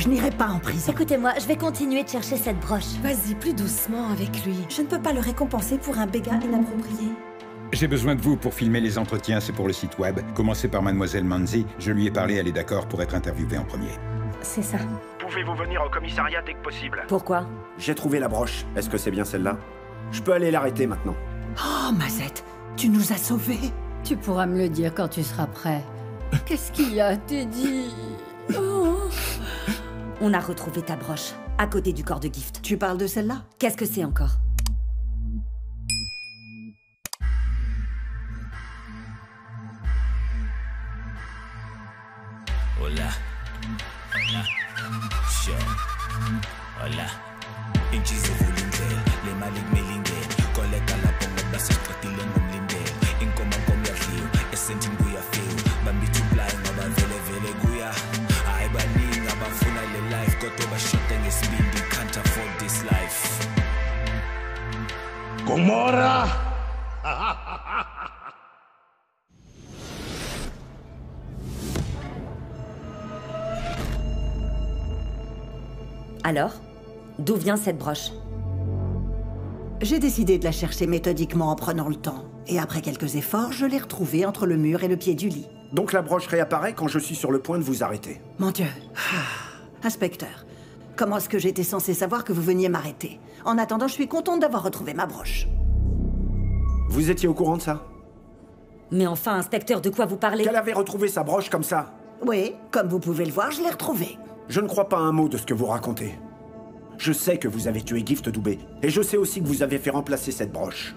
Je n'irai pas en prison. Écoutez-moi, je vais continuer de chercher cette broche. Vas-y, plus doucement avec lui. Je ne peux pas le récompenser pour un béguin inapproprié. J'ai besoin de vous pour filmer les entretiens, c'est pour le site web. Commencez par Mademoiselle Manzi. Je lui ai parlé, elle est d'accord pour être interviewée en premier. C'est ça. Pouvez-vous venir au commissariat dès que possible? Pourquoi? J'ai trouvé la broche. Est-ce que c'est bien celle-là? Je peux aller l'arrêter maintenant. Oh, Mazette, tu nous as sauvés. Tu pourras me le dire quand tu seras prêt. Qu'est-ce qu'il y a, Teddy? Oh. On a retrouvé ta broche, à côté du corps de Gift. Tu parles de celle-là? Qu'est-ce que c'est encore? Hola. Hola. Sure. Hola. Inchi zivulindlela, le mali kumilingela. Koleka lapho ngoba sesiqedile ngomlindela. Inkomo yadliwa, esentini kuyafika. Bambitha uplayi ngoba vele kuya. Hayi baningi abafuna le life kodwa bashoda ngesibindi. Can't afford this life. Gomorra! Alors? D'où vient cette broche? J'ai décidé de la chercher méthodiquement en prenant le temps. Et après quelques efforts, je l'ai retrouvée entre le mur et le pied du lit. Donc la broche réapparaît quand je suis sur le point de vous arrêter. Mon Dieu. Inspecteur, comment est-ce que j'étais censée savoir que vous veniez m'arrêter? En attendant, je suis contente d'avoir retrouvé ma broche. Vous étiez au courant de ça? Mais enfin, inspecteur, de quoi vous parlez? Qu'elle avait retrouvé sa broche comme ça? Oui, comme vous pouvez le voir, je l'ai retrouvée. Je ne crois pas un mot de ce que vous racontez. Je sais que vous avez tué Gift Doubé. Et je sais aussi que vous avez fait remplacer cette broche.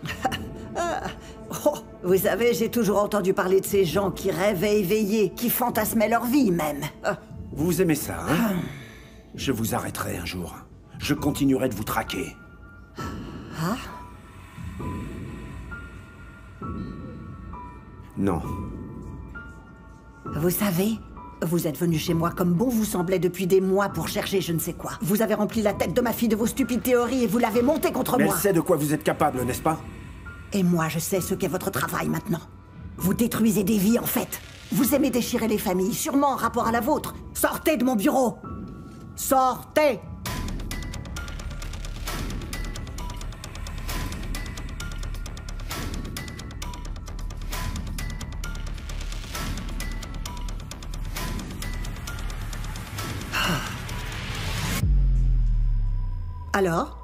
Oh, vous savez, j'ai toujours entendu parler de ces gens qui rêvaient éveillés, qui fantasmaient leur vie même. Vous aimez ça, hein? Je vous arrêterai un jour. Je continuerai de vous traquer. Ah? Non. Vous savez, vous êtes venu chez moi comme bon vous semblait depuis des mois pour chercher je ne sais quoi. Vous avez rempli la tête de ma fille de vos stupides théories et vous l'avez montée contre Mais moi. elle sait de quoi vous êtes capable, n'est-ce pas? Et moi, je sais ce qu'est votre travail maintenant. Vous détruisez des vies, en fait. Vous aimez déchirer les familles, sûrement en rapport à la vôtre. Sortez de mon bureau! Sortez! Alors?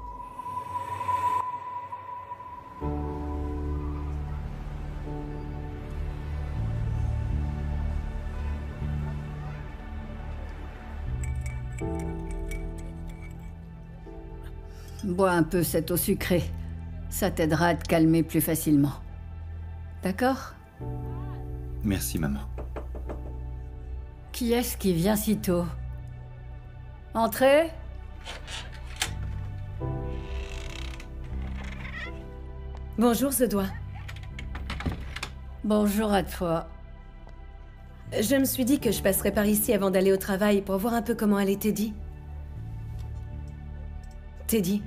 Bois un peu cette eau sucrée. Ça t'aidera à te calmer plus facilement. D'accord? Merci, maman. Qui est-ce qui vient si tôt? Entrez? Bonjour, The Doigt. Bonjour à toi. Je me suis dit que je passerais par ici avant d'aller au travail pour voir un peu comment allait Teddy. Teddy,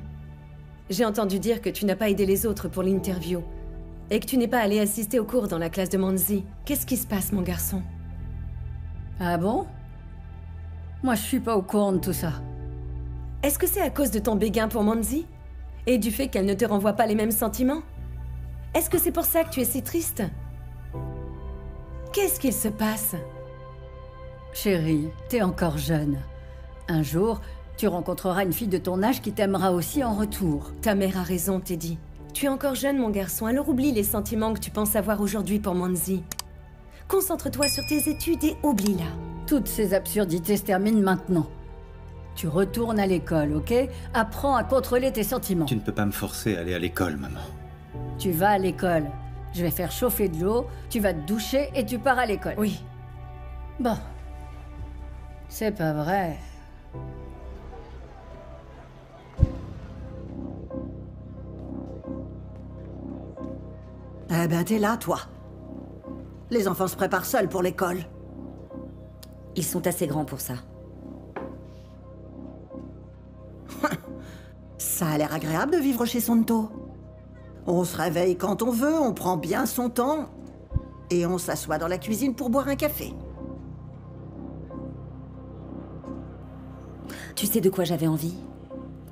j'ai entendu dire que tu n'as pas aidé les autres pour l'interview et que tu n'es pas allé assister au cours dans la classe de Manzi. Qu'est-ce qui se passe, mon garçon? Ah bon? Moi, je suis pas au courant de tout ça. Est-ce que c'est à cause de ton béguin pour Manzi? Et du fait qu'elle ne te renvoie pas les mêmes sentiments? Est-ce que c'est pour ça que tu es si triste? Qu'est-ce qu'il se passe? Chérie, t'es encore jeune. Un jour, tu rencontreras une fille de ton âge qui t'aimera aussi en retour. Ta mère a raison, Teddy. Tu es encore jeune, mon garçon, alors oublie les sentiments que tu penses avoir aujourd'hui pour Manzi. Concentre-toi sur tes études et oublie-la. Toutes ces absurdités se terminent maintenant. Tu retournes à l'école, ok? Apprends à contrôler tes sentiments. Tu ne peux pas me forcer à aller à l'école, maman. Tu vas à l'école. Je vais faire chauffer de l'eau, tu vas te doucher et tu pars à l'école. Oui. Bon. C'est pas vrai. Eh ben, t'es là, toi. Les enfants se préparent seuls pour l'école. Ils sont assez grands pour ça. Ça a l'air agréable de vivre chez Sonto. On se réveille quand on veut, on prend bien son temps, et on s'assoit dans la cuisine pour boire un café. Tu sais de quoi j'avais envie?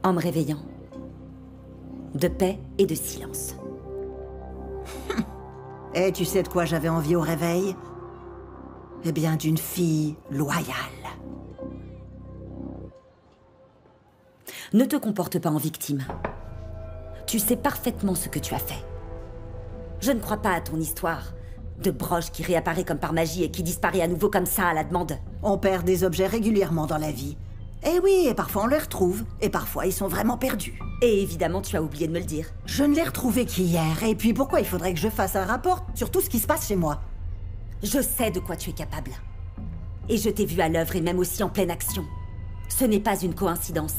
En me réveillant. De paix et de silence. Et tu sais de quoi j'avais envie au réveil? Eh bien, d'une fille loyale. Ne te comporte pas en victime. Tu sais parfaitement ce que tu as fait. Je ne crois pas à ton histoire de broche qui réapparaît comme par magie et qui disparaît à nouveau comme ça à la demande. On perd des objets régulièrement dans la vie. Eh oui, et parfois on les retrouve. Et parfois ils sont vraiment perdus. Et évidemment, tu as oublié de me le dire. Je ne l'ai retrouvé qu'hier. Et puis pourquoi il faudrait que je fasse un rapport sur tout ce qui se passe chez moi? Je sais de quoi tu es capable. Et je t'ai vu à l'œuvre et même aussi en pleine action. Ce n'est pas une coïncidence.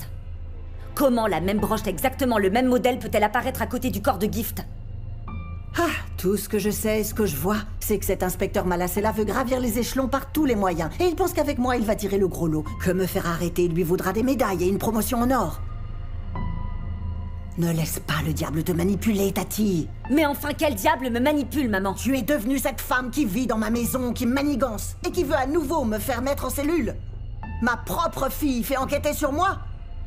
Comment la même broche, exactement le même modèle, peut-elle apparaître à côté du corps de Gift? Ah, tout ce que je sais et ce que je vois, c'est que cet inspecteur Malasela veut gravir les échelons par tous les moyens. Et il pense qu'avec moi, il va tirer le gros lot. Que me faire arrêter lui vaudra des médailles et une promotion en or. Ne laisse pas le diable te manipuler, Tati. Mais enfin, quel diable me manipule, maman? Tu es devenue cette femme qui vit dans ma maison, qui me manigance, et qui veut à nouveau me faire mettre en cellule. Ma propre fille fait enquêter sur moi.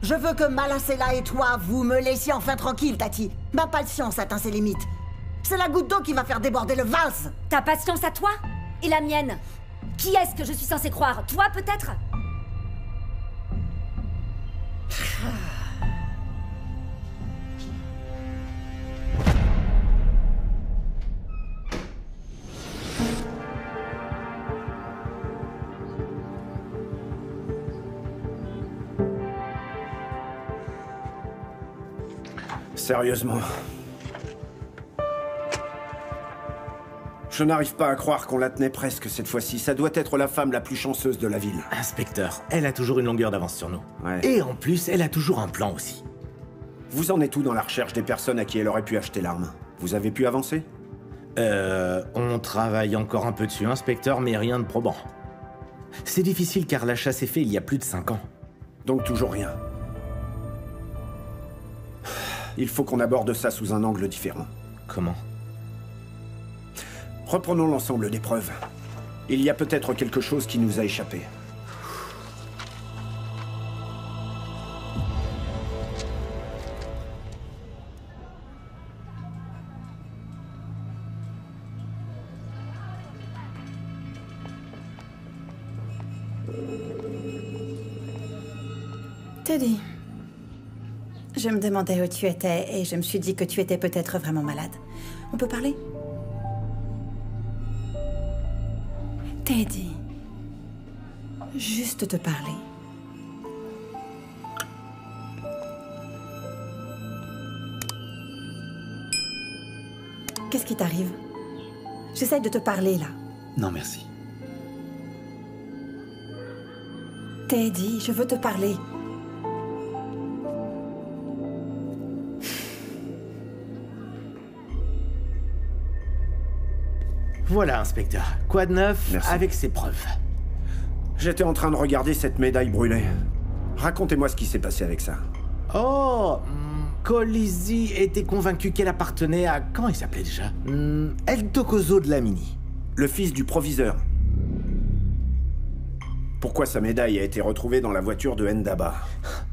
Je veux que Malasela et toi, vous me laissiez enfin tranquille, Tati. Ma patience atteint ses limites. C'est la goutte d'eau qui va faire déborder le vase. Ta patience à toi? Et la mienne? Qui est-ce que je suis censée croire? Toi, peut-être? Sérieusement. Je n'arrive pas à croire qu'on la tenait presque cette fois-ci. Ça doit être la femme la plus chanceuse de la ville. Inspecteur, elle a toujours une longueur d'avance sur nous. Ouais. Et en plus, elle a toujours un plan aussi. Vous en êtes où dans la recherche des personnes à qui elle aurait pu acheter l'arme? Vous avez pu avancer? On travaille encore un peu dessus, inspecteur, mais rien de probant. C'est difficile car l'achat s'est fait il y a plus de 5 ans. Donc toujours rien. Il faut qu'on aborde ça sous un angle différent. Comment? Reprenons l'ensemble des preuves. Il y a peut-être quelque chose qui nous a échappé. Teddy, je me demandais où tu étais et je me suis dit que tu étais peut-être vraiment malade. On peut parler? Teddy, juste te parler. Qu'est-ce qui t'arrive? J'essaye de te parler, là. Non, merci. Teddy, je veux te parler. Voilà, inspecteur. Quoi de neuf? Merci. Avec ses preuves? J'étais en train de regarder cette médaille brûlée. Racontez-moi ce qui s'est passé avec ça. Oh, Colisi était convaincu qu'elle appartenait à... Comment il s'appelait déjà? El Tocoso de la Mini. Le fils du proviseur. Pourquoi sa médaille a été retrouvée dans la voiture de Ndaba?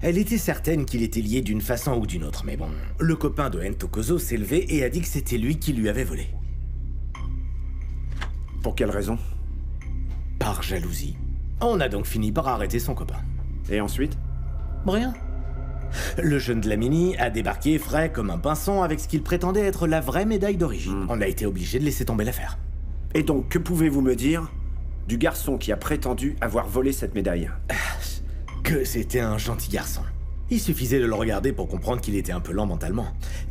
Elle était certaine qu'il était lié d'une façon ou d'une autre, mais bon... Le copain de Tocoso s'est levé et a dit que c'était lui qui lui avait volé. Pour quelle raison? Par jalousie. On a donc fini par arrêter son copain. Et ensuite? Rien. Le jeune de la Mini a débarqué frais comme un pinson avec ce qu'il prétendait être la vraie médaille d'origine. On a été obligé de laisser tomber l'affaire. Et donc, que pouvez-vous me dire du garçon qui a prétendu avoir volé cette médaille? Que c'était un gentil garçon. Il suffisait de le regarder pour comprendre qu'il était un peu lent mentalement.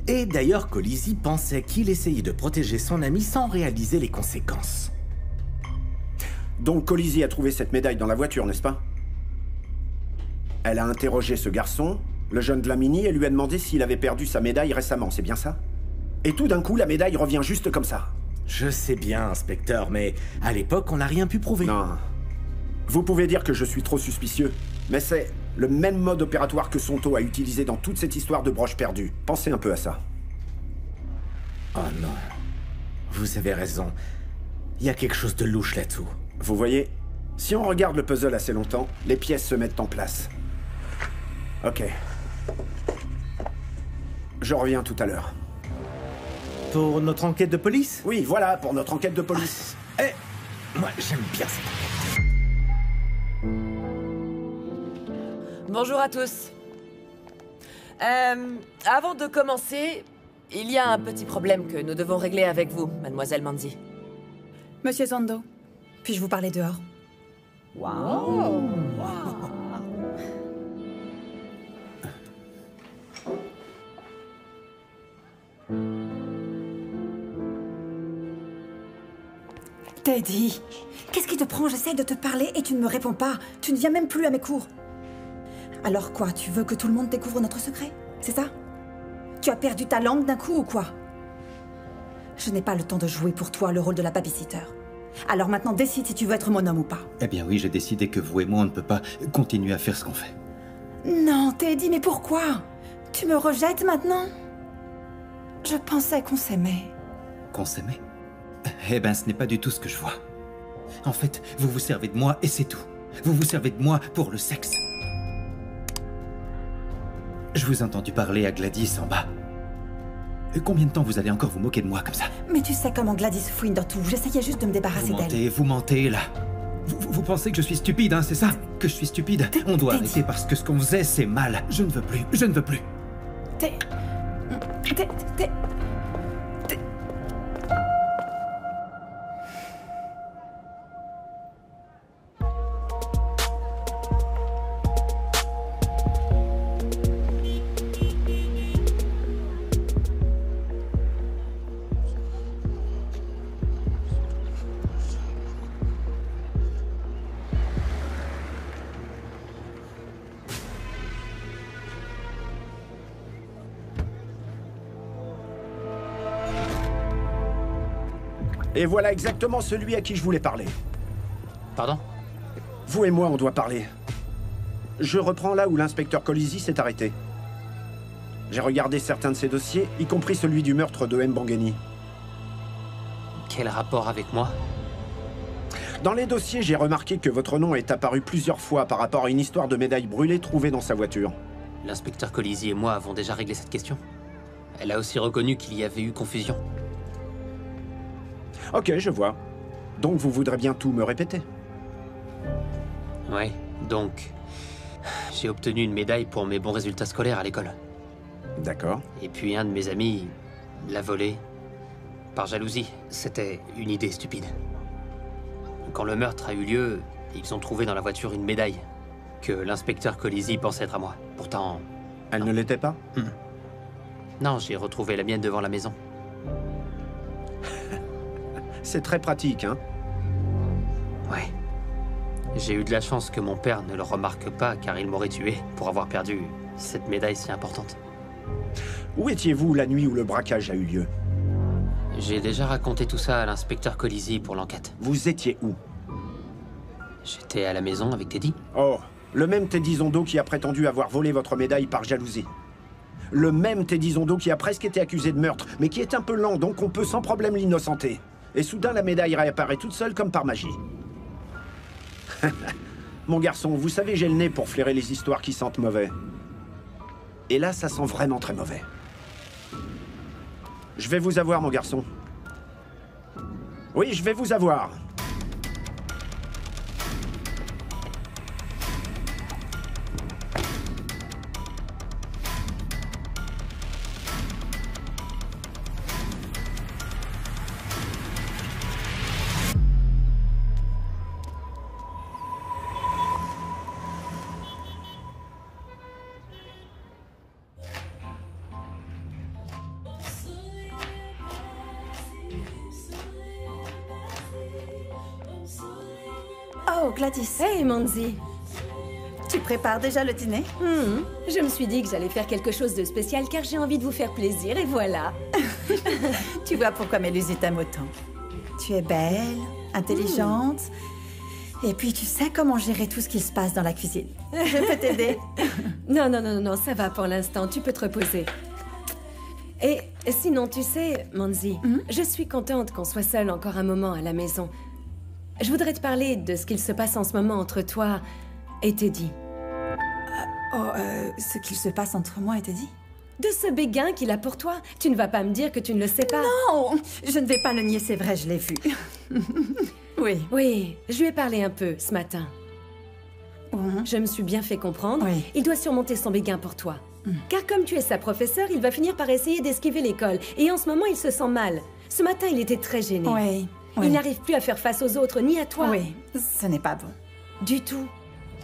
Et d'ailleurs, Colisi pensait qu'il essayait de protéger son ami sans réaliser les conséquences. Donc Colisi a trouvé cette médaille dans la voiture, n'est-ce pas? Elle a interrogé ce garçon, le jeune de la Mini, et lui a demandé s'il avait perdu sa médaille récemment, c'est bien ça? Et tout d'un coup, la médaille revient juste comme ça. Je sais bien, inspecteur, mais à l'époque, on n'a rien pu prouver. Non. Vous pouvez dire que je suis trop suspicieux, mais c'est le même mode opératoire que Sonto a utilisé dans toute cette histoire de broche perdue. Pensez un peu à ça. Oh non. Vous avez raison. Il y a quelque chose de louche là-dessous. Vous voyez, si on regarde le puzzle assez longtemps, les pièces se mettent en place. Ok. Je reviens tout à l'heure. Pour notre enquête de police? Oui, voilà, pour notre enquête de police. Eh, moi, j'aime bien cette enquête. Bonjour à tous. Avant de commencer, il y a un petit problème que nous devons régler avec vous, mademoiselle Manzi. Monsieur Zondo, puis-je vous parler dehors? Wow. Teddy, qu'est-ce qui te prend? J'essaie de te parler et tu ne me réponds pas. Tu ne viens même plus à mes cours. Alors quoi, tu veux que tout le monde découvre notre secret? C'est ça? Tu as perdu ta langue d'un coup ou quoi? Je n'ai pas le temps de jouer pour toi le rôle de la babysitter. Alors maintenant, décide si tu veux être mon homme ou pas. Eh bien oui, j'ai décidé que vous et moi, on ne peut pas continuer à faire ce qu'on fait. Non, Teddy, mais pourquoi? Tu me rejettes maintenant? Je pensais qu'on s'aimait. Qu'on s'aimait? Eh ben, ce n'est pas du tout ce que je vois. En fait, vous vous servez de moi et c'est tout. Vous vous servez de moi pour le sexe. Je vous ai entendu parler à Gladys en bas. Combien de temps vous allez encore vous moquer de moi comme ça? Mais tu sais comment Gladys fouine dans tout. J'essayais juste de me débarrasser d'elle. Vous mentez, là. Vous pensez que je suis stupide, hein, c'est ça? Que je suis stupide? On doit arrêter parce que ce qu'on faisait, c'est mal. Je ne veux plus. Je ne veux plus. Et voilà exactement celui à qui je voulais parler. Pardon? Vous et moi, on doit parler. Je reprends là où l'inspecteur Colisi s'est arrêté. J'ai regardé certains de ses dossiers, y compris celui du meurtre de Mbangeni. Quel rapport avec moi? Dans les dossiers, j'ai remarqué que votre nom est apparu plusieurs fois par rapport à une histoire de médaille brûlée trouvée dans sa voiture. L'inspecteur Colisi et moi avons déjà réglé cette question. Elle a aussi reconnu qu'il y avait eu confusion. Ok, je vois. Donc vous voudrez bien tout me répéter? Ouais, donc... j'ai obtenu une médaille pour mes bons résultats scolaires à l'école. D'accord. Et puis un de mes amis l'a volée par jalousie. C'était une idée stupide. Quand le meurtre a eu lieu, ils ont trouvé dans la voiture une médaille que l'inspecteur Colisi pensait être à moi. Pourtant... Elle ne l'était pas? Non, j'ai retrouvé la mienne devant la maison. C'est très pratique, hein? Ouais. J'ai eu de la chance que mon père ne le remarque pas, car il m'aurait tué pour avoir perdu cette médaille si importante. Où étiez-vous la nuit où le braquage a eu lieu? J'ai déjà raconté tout ça à l'inspecteur Colisi pour l'enquête. Vous étiez où? J'étais à la maison avec Teddy. Oh, le même Teddy Zondo qui a prétendu avoir volé votre médaille par jalousie. Le même Teddy Zondo qui a presque été accusé de meurtre, mais qui est un peu lent, donc on peut sans problème l'innocenter. Et soudain, la médaille réapparaît toute seule comme par magie. Mon garçon, vous savez, j'ai le nez pour flairer les histoires qui sentent mauvais. Et là, ça sent vraiment très mauvais. Je vais vous avoir, mon garçon. Oui, je vais vous avoir. Oh, Gladys. Hey, Manzi. Tu prépares déjà le dîner? Je me suis dit que j'allais faire quelque chose de spécial car j'ai envie de vous faire plaisir et voilà. Tu vois pourquoi Mélusie t'aime autant. Tu es belle, intelligente, et puis tu sais comment gérer tout ce qui se passe dans la cuisine. Je peux t'aider. Non, ça va pour l'instant, tu peux te reposer. Et sinon, tu sais, Manzi, je suis contente qu'on soit seuls encore un moment à la maison. Je voudrais te parler de ce qu'il se passe en ce moment entre toi et Teddy. Oh, ce qu'il se passe entre moi et Teddy? De ce béguin qu'il a pour toi. Tu ne vas pas me dire que tu ne le sais pas. Non, je ne vais pas le nier, c'est vrai, je l'ai vu. Oui. Oui, je lui ai parlé un peu ce matin. Je me suis bien fait comprendre. Oui. Il doit surmonter son béguin pour toi. Car comme tu es sa professeure, il va finir par essayer d'esquiver l'école. Et en ce moment, il se sent mal. Ce matin, il était très gêné. Oui. Il n'arrive plus à faire face aux autres, ni à toi. Oui, ce n'est pas bon. Du tout.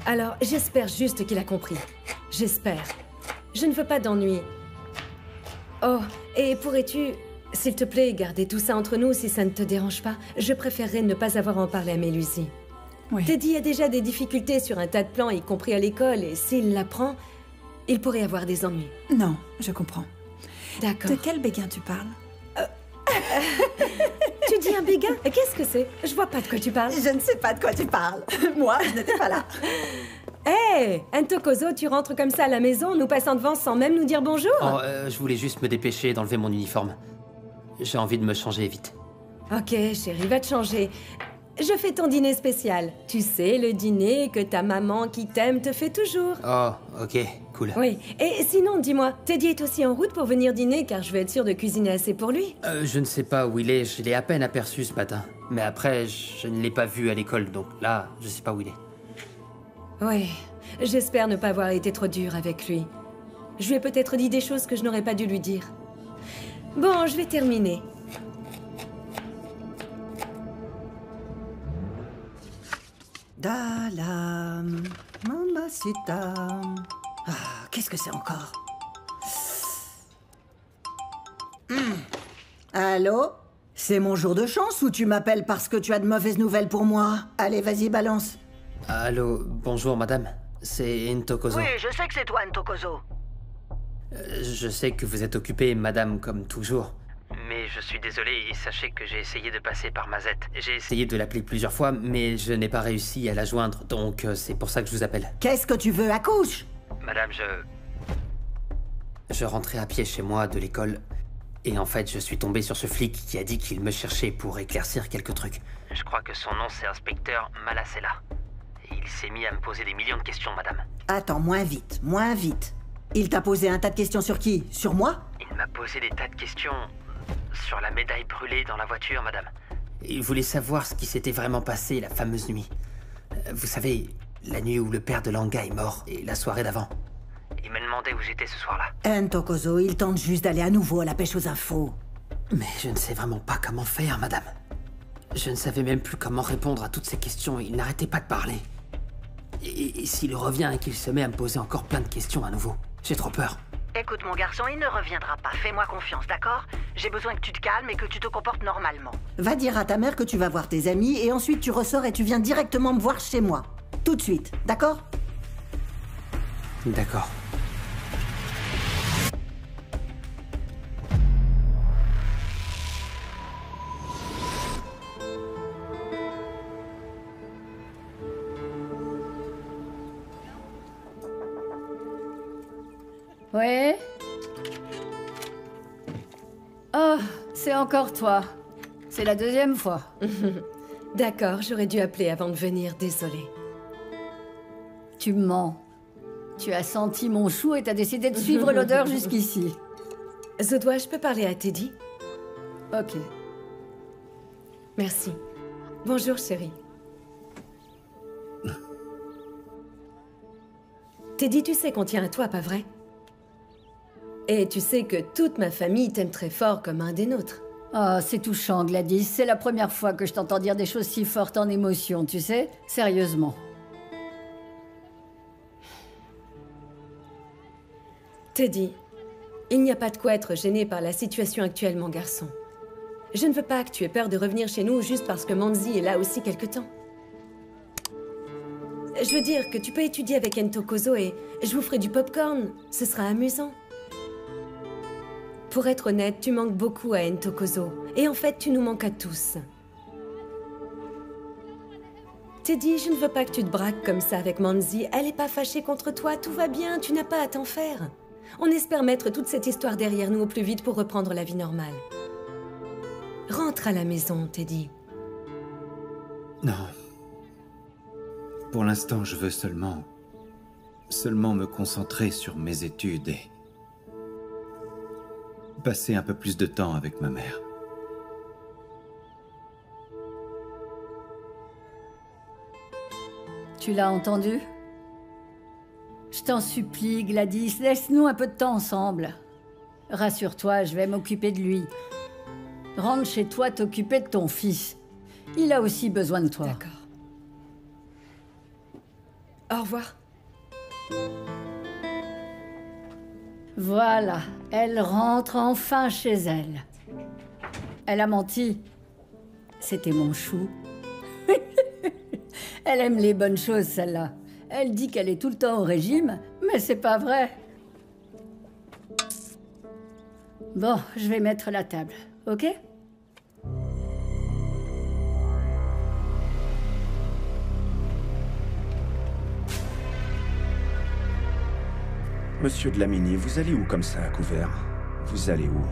Alors, j'espère juste qu'il a compris. J'espère. Je ne veux pas d'ennui. Oh, et pourrais-tu, s'il te plaît, garder tout ça entre nous si ça ne te dérange pas? Je préférerais ne pas avoir à en parler à Mélusie. Oui. Teddy a déjà des difficultés sur un tas de plans, y compris à l'école, et s'il l'apprend, il pourrait avoir des ennuis. Non, je comprends. D'accord. De quel béguin tu parles? Tu dis un béguin? Qu'est-ce que c'est? Je vois pas de quoi tu parles. Je ne sais pas de quoi tu parles. Moi, je n'étais pas là. Hé, Ntokozo, tu rentres comme ça à la maison, nous passant devant sans même nous dire bonjour? Oh, je voulais juste me dépêcher d'enlever mon uniforme. J'ai envie de me changer vite. Ok, chérie, va te changer. Je fais ton dîner spécial. Tu sais, le dîner que ta maman qui t'aime te fait toujours. Oh, ok, cool. Oui, et sinon, dis-moi, Teddy est aussi en route pour venir dîner car je veux être sûre de cuisiner assez pour lui. Je ne sais pas où il est, je l'ai à peine aperçu ce matin. Mais après, je ne l'ai pas vu à l'école, donc là, je sais pas où il est. Oui, j'espère ne pas avoir été trop dure avec lui. Je lui ai peut-être dit des choses que je n'aurais pas dû lui dire. Bon, je vais terminer. Dalam, mamacita. Ah, qu'est-ce que c'est encore? Allô? C'est mon jour de chance ou tu m'appelles parce que tu as de mauvaises nouvelles pour moi? Allez, vas-y, balance. Allô, bonjour madame. C'est Ntokozo. Oui, je sais que c'est toi, Ntokozo. Je sais que vous êtes occupée, madame, comme toujours. Mais je suis désolé et sachez que j'ai essayé de passer par Mazette. J'ai essayé de l'appeler plusieurs fois, mais je n'ai pas réussi à la joindre, donc c'est pour ça que je vous appelle. Qu'est-ce que tu veux? Accouche! Madame, je rentrais à pied chez moi de l'école, et en fait, je suis tombé sur ce flic qui a dit qu'il me cherchait pour éclaircir quelques trucs. Je crois que son nom, c'est inspecteur Malasela. Et il s'est mis à me poser des millions de questions, madame. Attends, moins vite, moins vite. Il t'a posé un tas de questions sur qui? Sur moi? Il m'a posé des tas de questions sur la médaille brûlée dans la voiture, madame. Il voulait savoir ce qui s'était vraiment passé la fameuse nuit. Vous savez, la nuit où le père de Langa est mort, et la soirée d'avant. Il me demandait où j'étais ce soir-là. Ntokozo, il tente juste d'aller à nouveau à la pêche aux infos. Mais je ne sais vraiment pas comment faire, madame. Je ne savais même plus comment répondre à toutes ces questions, il n'arrêtait pas de parler. Et s'il revient et qu'il se met à me poser encore plein de questions à nouveau, j'ai trop peur. Écoute mon garçon, il ne reviendra pas. Fais-moi confiance, d'accord? J'ai besoin que tu te calmes et que tu te comportes normalement. Va dire à ta mère que tu vas voir tes amis et ensuite tu ressors et tu viens directement me voir chez moi. Tout de suite, d'accord? D'accord. Ouais? Oh, c'est encore toi. C'est la deuxième fois. D'accord, j'aurais dû appeler avant de venir, désolée. Tu mens. Tu as senti mon chou et t'as décidé de suivre l'odeur jusqu'ici. Zodois, je peux parler à Teddy? Ok. Merci. Bonjour, chérie. Teddy, tu sais qu'on tient à toi, pas vrai? Et tu sais que toute ma famille t'aime très fort comme un des nôtres. Oh, c'est touchant, Gladys. C'est la première fois que je t'entends dire des choses si fortes en émotion, tu sais? Sérieusement. Teddy, il n'y a pas de quoi être gêné par la situation actuelle, mon garçon. Je ne veux pas que tu aies peur de revenir chez nous juste parce que Manzi est là aussi quelque temps. Je veux dire que tu peux étudier avec Ntokozo et je vous ferai du popcorn. Ce sera amusant. Pour être honnête, tu manques beaucoup à Ntokozo. Et en fait, tu nous manques à tous. Teddy, je ne veux pas que tu te braques comme ça avec Manzi. Elle n'est pas fâchée contre toi, tout va bien, tu n'as pas à t'en faire. On espère mettre toute cette histoire derrière nous au plus vite pour reprendre la vie normale. Rentre à la maison, Teddy. Non. Pour l'instant, je veux seulement seulement me concentrer sur mes études et passer un peu plus de temps avec ma mère. Tu l'as entendu? Je t'en supplie, Gladys, laisse-nous un peu de temps ensemble. Rassure-toi, je vais m'occuper de lui. Rentre chez toi t'occuper de ton fils. Il a aussi besoin de toi. D'accord. Au revoir. Voilà, elle rentre enfin chez elle. Elle a menti. C'était mon chou. Elle aime les bonnes choses, celle-là. Elle dit qu'elle est tout le temps au régime, mais c'est pas vrai. Bon, je vais mettre la table, ok? Monsieur Dlamini, vous allez où comme ça, à couvert? Vous allez où?